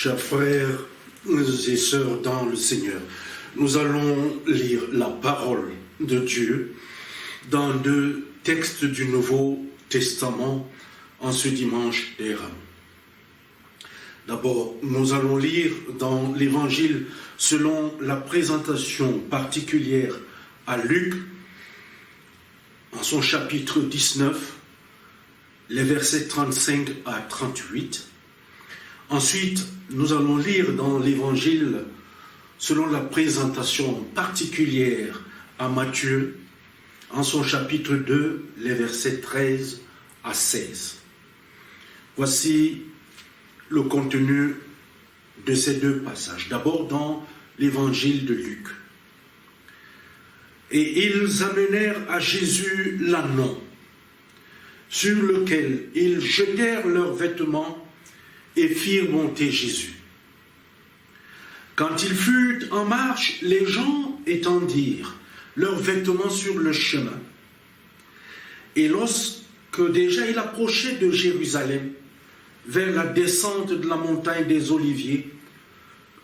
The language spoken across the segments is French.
Chers frères et sœurs dans le Seigneur, nous allons lire la parole de Dieu dans deux textes du Nouveau Testament en ce dimanche des Rameaux. D'abord, nous allons lire dans l'Évangile selon la présentation particulière à Luc, en son chapitre 19, les versets 35 à 38. Ensuite, nous allons lire dans l'Évangile selon la présentation particulière à Matthieu, en son chapitre 2, les versets 13 à 16. Voici le contenu de ces deux passages. D'abord dans l'Évangile de Luc. Et ils amenèrent à Jésus l'ânon, sur lequel ils jetèrent leurs vêtements et firent monter Jésus. Quand il fut en marche, les gens étendirent leurs vêtements sur le chemin. Et lorsque déjà il approchait de Jérusalem, vers la descente de la montagne des Oliviers,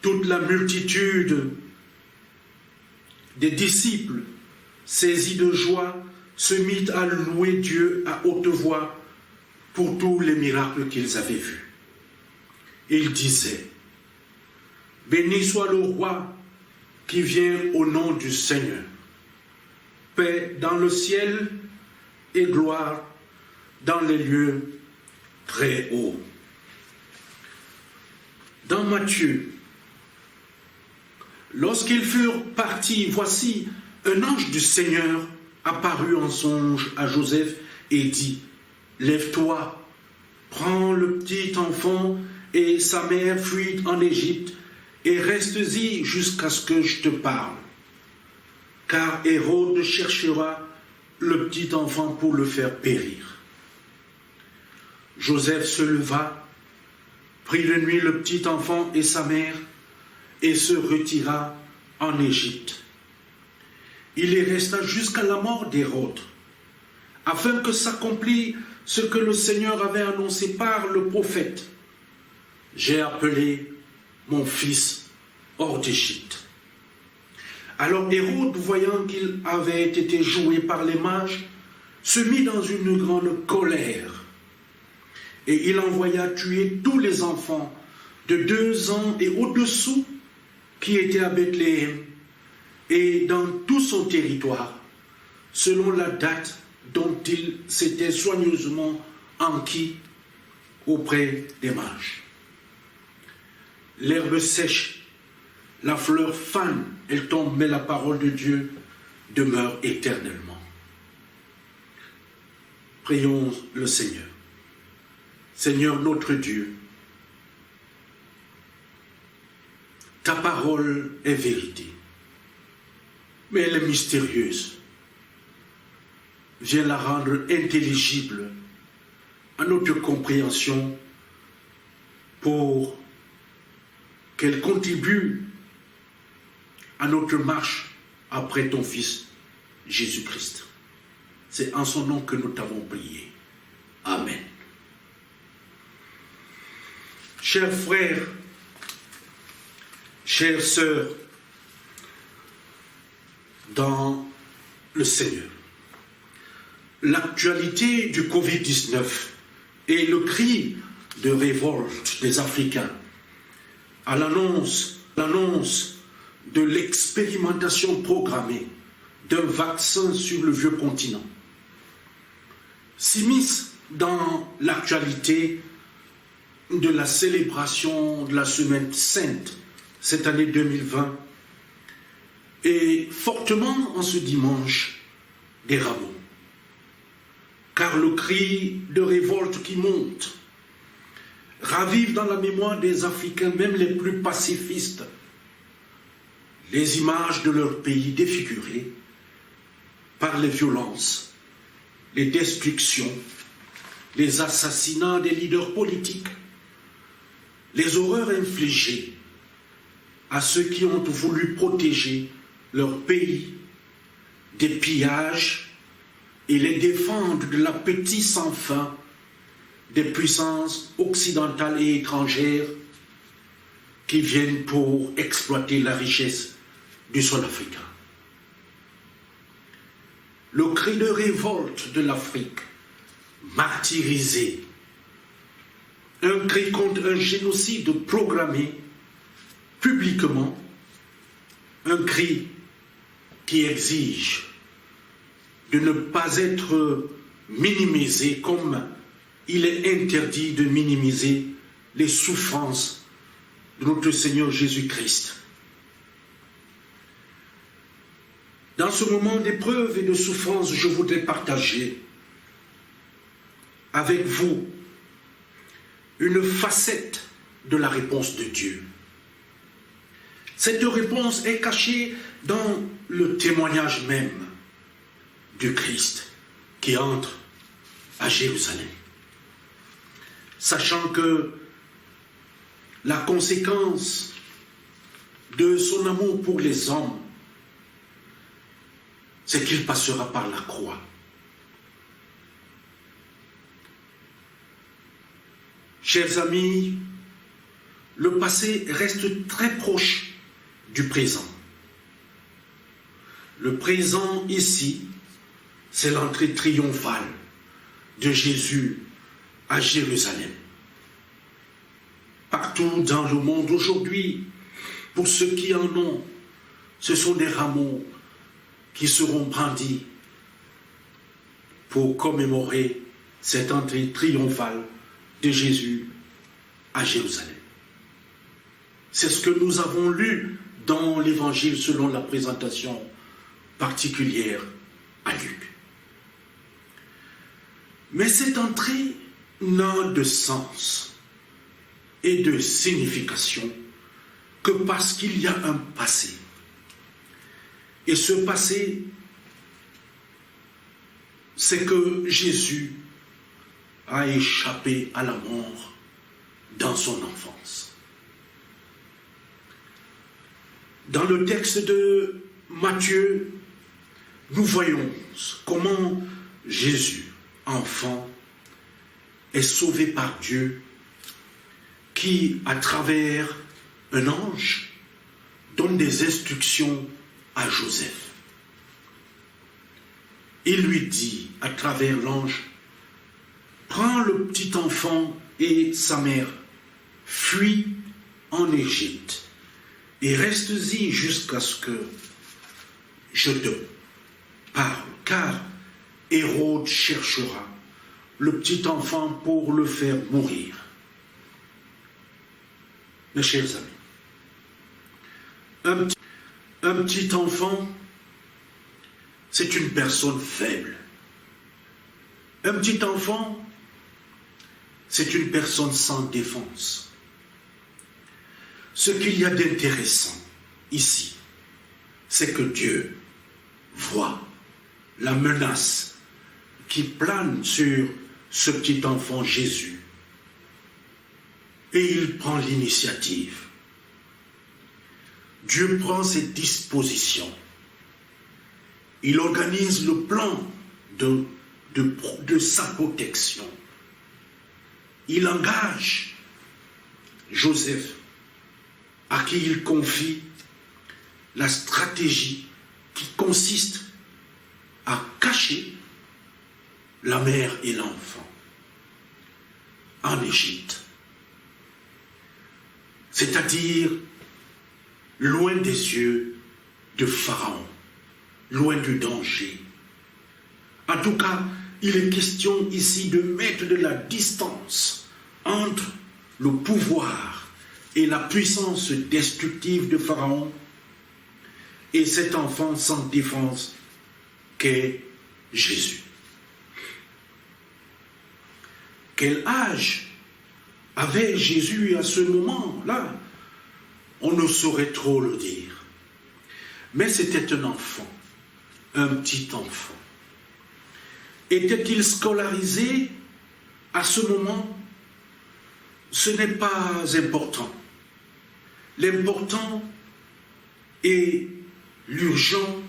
toute la multitude des disciples, saisis de joie, se mit à louer Dieu à haute voix pour tous les miracles qu'ils avaient vus. Ils disaient: béni soit le roi qui vient au nom du Seigneur. Paix dans le ciel et gloire dans les lieux très hauts. Dans Matthieu, lorsqu'ils furent partis, voici un ange du Seigneur apparut en songe à Joseph et dit: lève-toi, prends le petit enfant et sa mère, fuis en Égypte et reste-y jusqu'à ce que je te parle. Car Hérode cherchera le petit enfant pour le faire périr. Joseph se leva, prit de nuit le petit enfant et sa mère et se retira en Égypte. Il y resta jusqu'à la mort d'Hérode, afin que s'accomplisse ce que le Seigneur avait annoncé par le prophète. J'ai appelé mon fils hors d'Égypte. Alors Hérode, voyant qu'il avait été joué par les mages, se mit dans une grande colère. Et il envoya tuer tous les enfants de 2 ans et au-dessous qui étaient à Bethléem et dans tout son territoire, selon la date dont il s'était soigneusement enquis auprès des mages. L'herbe sèche, la fleur fane, elle tombe, mais la parole de Dieu demeure éternellement. Prions le Seigneur. Seigneur notre Dieu, ta parole est vérité, mais elle est mystérieuse. Viens la rendre intelligible à notre compréhension pour qu'elle contribue à notre marche après ton Fils Jésus-Christ. C'est en son nom que nous t'avons prié. Amen. Chers frères, chères sœurs, dans le Seigneur, l'actualité du Covid-19 et le cri de révolte des Africains à l'annonce de l'expérimentation programmée d'un vaccin sur le vieux continent s'immisce dans l'actualité de la célébration de la Semaine Sainte cette année 2020 et fortement en ce dimanche des Rameaux. Car le cri de révolte qui monte ravive dans la mémoire des Africains, même les plus pacifistes, les images de leur pays défigurées par les violences, les destructions, les assassinats des leaders politiques, les horreurs infligées à ceux qui ont voulu protéger leur pays des pillages et les défendre de l'appétit sans fin des puissances occidentales et étrangères qui viennent pour exploiter la richesse du sol africain. Le cri de révolte de l'Afrique, martyrisée, un cri contre un génocide programmé publiquement, un cri qui exige de ne pas être minimisé comme il est interdit de minimiser les souffrances de notre Seigneur Jésus-Christ. Dans ce moment d'épreuve et de souffrance, je voudrais partager avec vous une facette de la réponse de Dieu. Cette réponse est cachée dans le témoignage même du Christ qui entre à Jérusalem. Sachant que la conséquence de son amour pour les hommes, c'est qu'il passera par la croix. Chers amis, le passé reste très proche du présent. Le présent ici, c'est l'entrée triomphale de Jésus à Jérusalem. Partout dans le monde aujourd'hui, pour ceux qui en ont, ce sont des rameaux qui seront brandis pour commémorer cette entrée triomphale de Jésus à Jérusalem. C'est ce que nous avons lu dans l'Évangile selon la présentation particulière à Luc. Mais cette entrée n'a de sens et de signification que parce qu'il y a un passé. Et ce passé, c'est que Jésus a échappé à la mort dans son enfance. Dans le texte de Matthieu, nous voyons comment Jésus, enfant, est sauvé par Dieu qui, à travers un ange, donne des instructions à Joseph. Il lui dit, à travers l'ange, « Prends le petit enfant et sa mère, fuis en Égypte, et reste-y jusqu'à ce que je te parle, car Hérode cherchera le petit enfant pour le faire mourir. » Mes chers amis, un petit enfant, c'est une personne faible. Un petit enfant, c'est une personne sans défense. Ce qu'il y a d'intéressant ici, c'est que Dieu voit la menace qui plane sur ce petit enfant Jésus. Et il prend l'initiative. Dieu prend ses dispositions. Il organise le plan de sa protection. Il engage Joseph, à qui il confie la stratégie qui consiste à cacher la mère et l'enfant en Égypte. C'est-à-dire loin des yeux de Pharaon, loin du danger. En tout cas, il est question ici de mettre de la distance entre le pouvoir et la puissance destructive de Pharaon et cet enfant sans défense qu'est Jésus. Quel âge avait Jésus à ce moment-là? On ne saurait trop le dire. Mais c'était un enfant, un petit enfant. Était-il scolarisé à ce moment? Ce n'est pas important. L'important et l'urgent,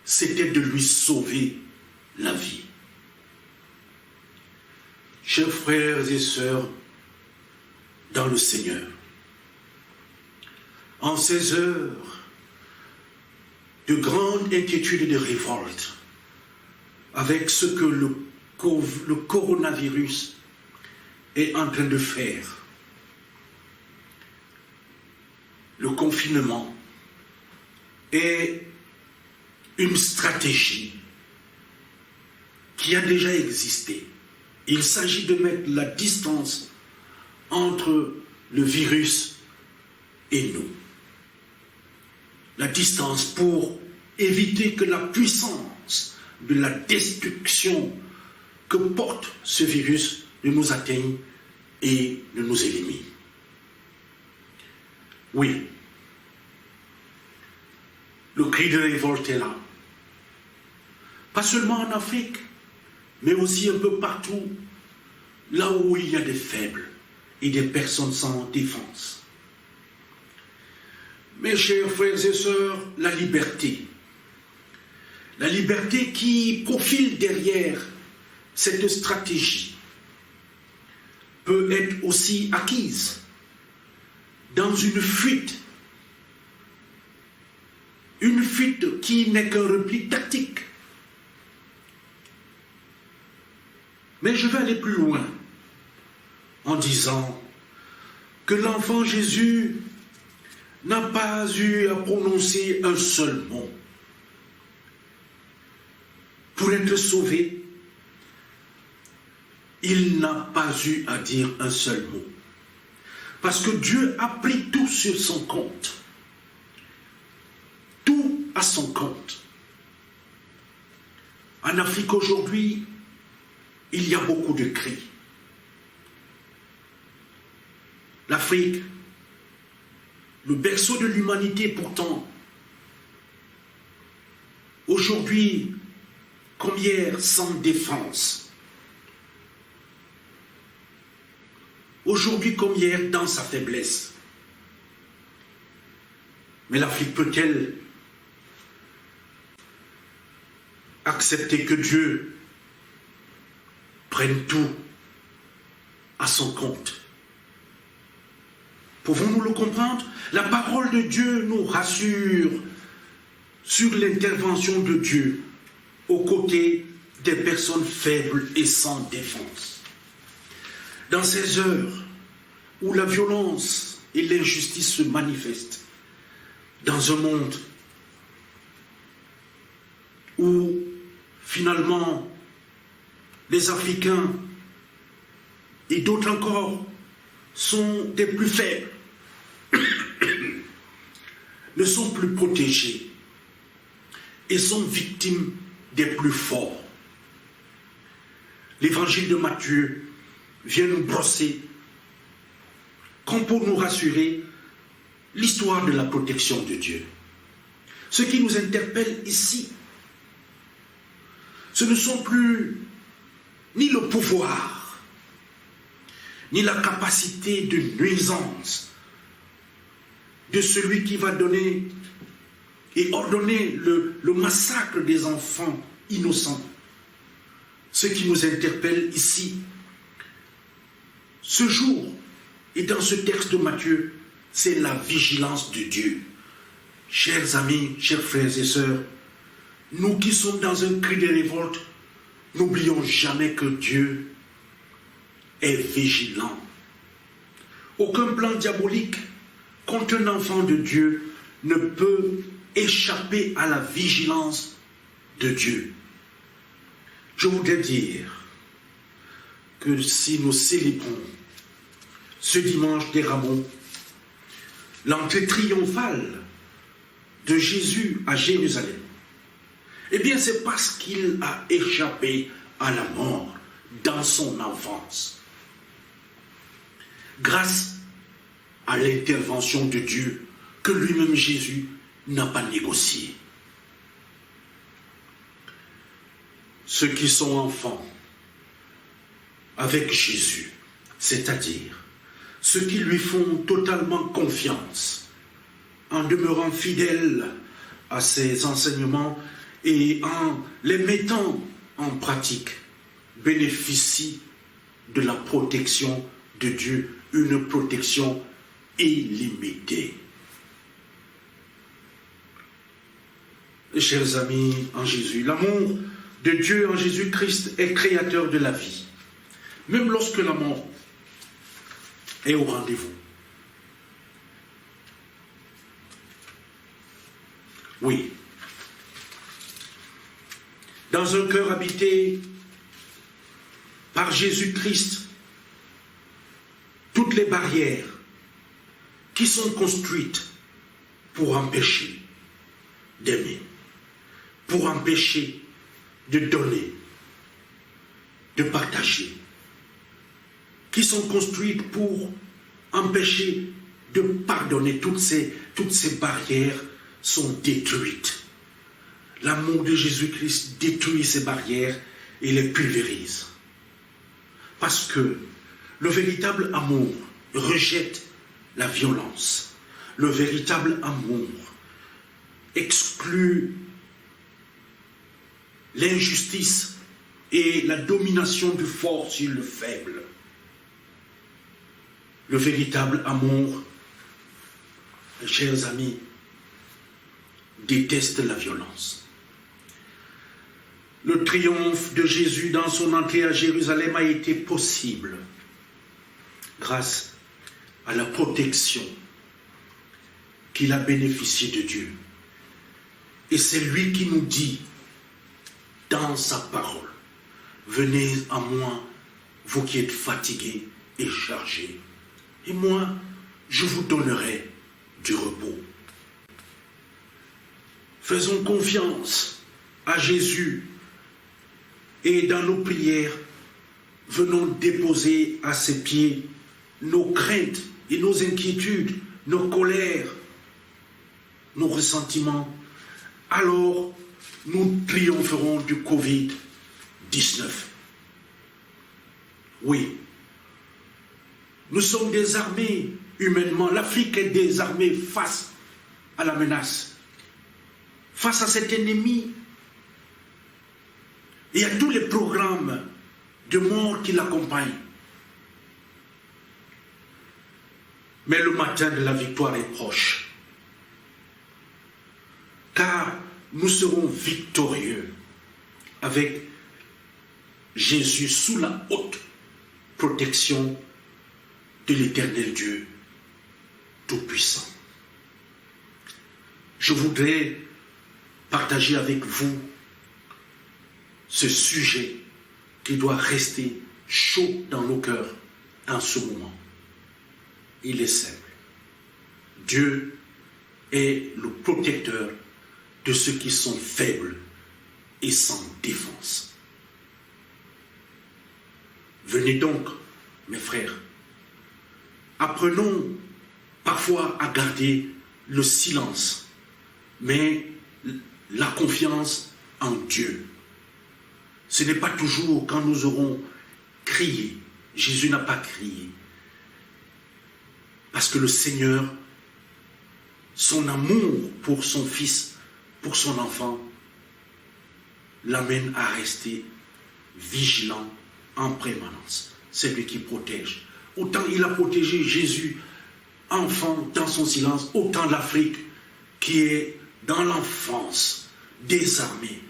c'était de lui sauver la vie. Chers frères et sœurs dans le Seigneur, en ces heures de grande inquiétude et de révolte, avec ce que le coronavirus est en train de faire, le confinement est une stratégie qui a déjà existé. Il s'agit de mettre la distance entre le virus et nous. La distance pour éviter que la puissance de la destruction que porte ce virus ne nous atteigne et ne nous élimine. Oui, le cri de révolte est là. Pas seulement en Afrique, mais aussi un peu partout, là où il y a des faibles et des personnes sans défense. Mes chers frères et sœurs, la liberté qui profile derrière cette stratégie peut être aussi acquise dans une fuite qui n'est qu'un repli tactique. Mais je vais aller plus loin en disant que l'enfant Jésus n'a pas eu à prononcer un seul mot. Pour être sauvé, il n'a pas eu à dire un seul mot. Parce que Dieu a pris tout sur son compte. Tout à son compte. En Afrique aujourd'hui, il y a beaucoup de cris. L'Afrique, le berceau de l'humanité pourtant, aujourd'hui, comme hier, sans défense. Aujourd'hui comme hier, dans sa faiblesse. Mais l'Afrique peut-elle accepter que Dieu prenne tout à son compte? Pouvons-nous le comprendre? La parole de Dieu nous rassure sur l'intervention de Dieu aux côtés des personnes faibles et sans défense. Dans ces heures où la violence et l'injustice se manifestent, dans un monde où finalement les Africains et d'autres encore sont des plus faibles, ne sont plus protégés et sont victimes des plus forts. L'évangile de Matthieu vient nous brosser, comme pour nous rassurer, l'histoire de la protection de Dieu. Ce qui nous interpelle ici, ce ne sont plus ni le pouvoir, ni la capacité de nuisance de celui qui va donner et ordonner le massacre des enfants innocents. Ce qui nous interpelle ici, ce jour, et dans ce texte de Matthieu, c'est la vigilance de Dieu. Chers amis, chers frères et sœurs, nous qui sommes dans un cri de révolte, n'oublions jamais que Dieu est vigilant. Aucun plan diabolique contre un enfant de Dieu ne peut échapper à la vigilance de Dieu. Je voudrais dire que si nous célébrons ce dimanche des Rameaux l'entrée triomphale de Jésus à Jérusalem, eh bien c'est parce qu'il a échappé à la mort dans son enfance. Grâce à l'intervention de Dieu que lui-même Jésus n'a pas négocié. Ceux qui sont enfants avec Jésus, c'est-à-dire ceux qui lui font totalement confiance en demeurant fidèles à ses enseignements et en les mettant en pratique, bénéficient de la protection de Dieu, une protection illimitée. chers amis en Jésus, l'amour de Dieu en Jésus-Christ est créateur de la vie, même lorsque la mort est au rendez-vous. Oui. Dans un cœur habité par Jésus-Christ, toutes les barrières qui sont construites pour empêcher d'aimer, pour empêcher de donner, de partager, qui sont construites pour empêcher de pardonner, toutes ces barrières sont détruites. L'amour de Jésus-Christ détruit ces barrières et les pulvérise. Parce que le véritable amour rejette la violence. Le véritable amour exclut l'injustice et la domination du fort sur le faible. Le véritable amour, chers amis, déteste la violence. Le triomphe de Jésus dans son entrée à Jérusalem a été possible grâce à la protection qu'il a bénéficié de Dieu. Et c'est lui qui nous dit dans sa parole, venez à moi, vous qui êtes fatigués et chargés, et moi, je vous donnerai du repos. Faisons confiance à Jésus et dans nos prières, venons déposer à ses pieds nos craintes et nos inquiétudes, nos colères, nos ressentiments. Alors, nous triompherons du Covid-19. Oui, nous sommes désarmés humainement. L'Afrique est désarmée face à la menace, face à cet ennemi. Il y a tous les programmes de mort qui l'accompagnent. Mais le matin de la victoire est proche. Car nous serons victorieux avec Jésus sous la haute protection de l'Éternel Dieu Tout-Puissant. Je voudrais partager avec vous ce sujet qui doit rester chaud dans nos cœurs en ce moment. Il est simple. Dieu est le protecteur de ceux qui sont faibles et sans défense. Venez donc, mes frères, apprenons parfois à garder le silence, mais la confiance en Dieu. Ce n'est pas toujours quand nous aurons crié. Jésus n'a pas crié. Parce que le Seigneur, son amour pour son fils, pour son enfant, l'amène à rester vigilant en permanence. C'est lui qui protège. Autant il a protégé Jésus, enfant, dans son silence, autant l'Afrique qui est dans l'enfance, désarmée,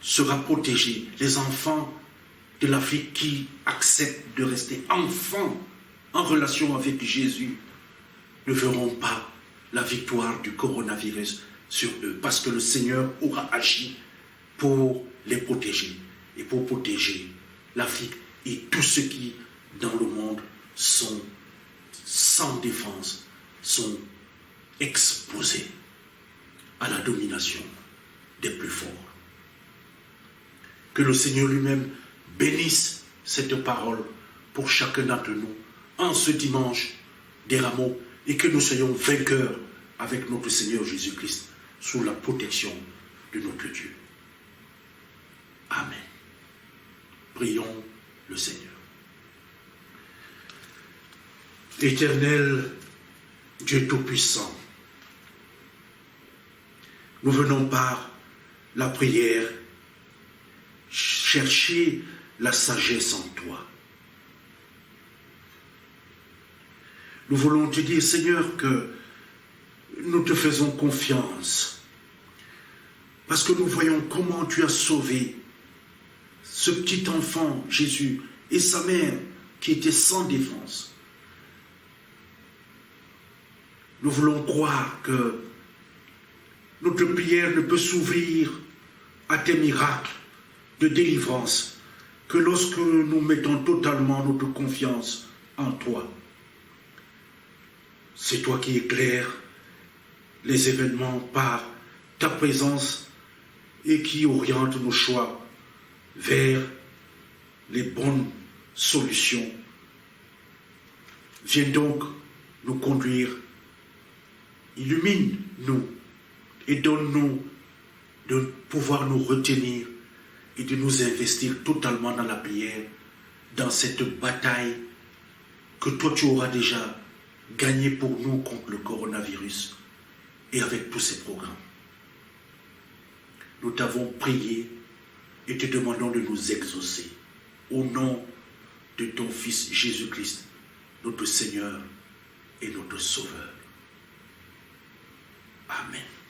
sera protégée. Les enfants de l'Afrique qui acceptent de rester enfants en relation avec Jésus ne verront pas la victoire du coronavirus sur eux, parce que le Seigneur aura agi pour les protéger et pour protéger l'Afrique et tous ceux qui dans le monde sont sans défense, sont exposés à la domination des plus forts. Que le Seigneur lui-même bénisse cette parole pour chacun d'entre nous en ce dimanche des rameaux et que nous soyons vainqueurs avec notre Seigneur Jésus-Christ sous la protection de notre Dieu. Amen. Prions le Seigneur. Éternel Dieu Tout-Puissant, nous venons par la prière chercher la sagesse en toi. Nous voulons te dire, Seigneur, que nous te faisons confiance. Parce que nous voyons comment tu as sauvé ce petit enfant, Jésus, et sa mère qui était sans défense. Nous voulons croire que notre prière ne peut s'ouvrir à tes miracles de délivrance que lorsque nous mettons totalement notre confiance en toi. C'est toi qui éclaires les événements par ta présence et qui oriente nos choix vers les bonnes solutions. Viens donc nous conduire, illumine-nous et donne-nous de pouvoir nous retenir et de nous investir totalement dans la prière, dans cette bataille que toi tu auras déjà gagnée pour nous contre le coronavirus et avec tous ces programmes. Nous t'avons prié et te demandons de nous exaucer au nom de ton Fils Jésus-Christ, notre Seigneur et notre Sauveur. Amen.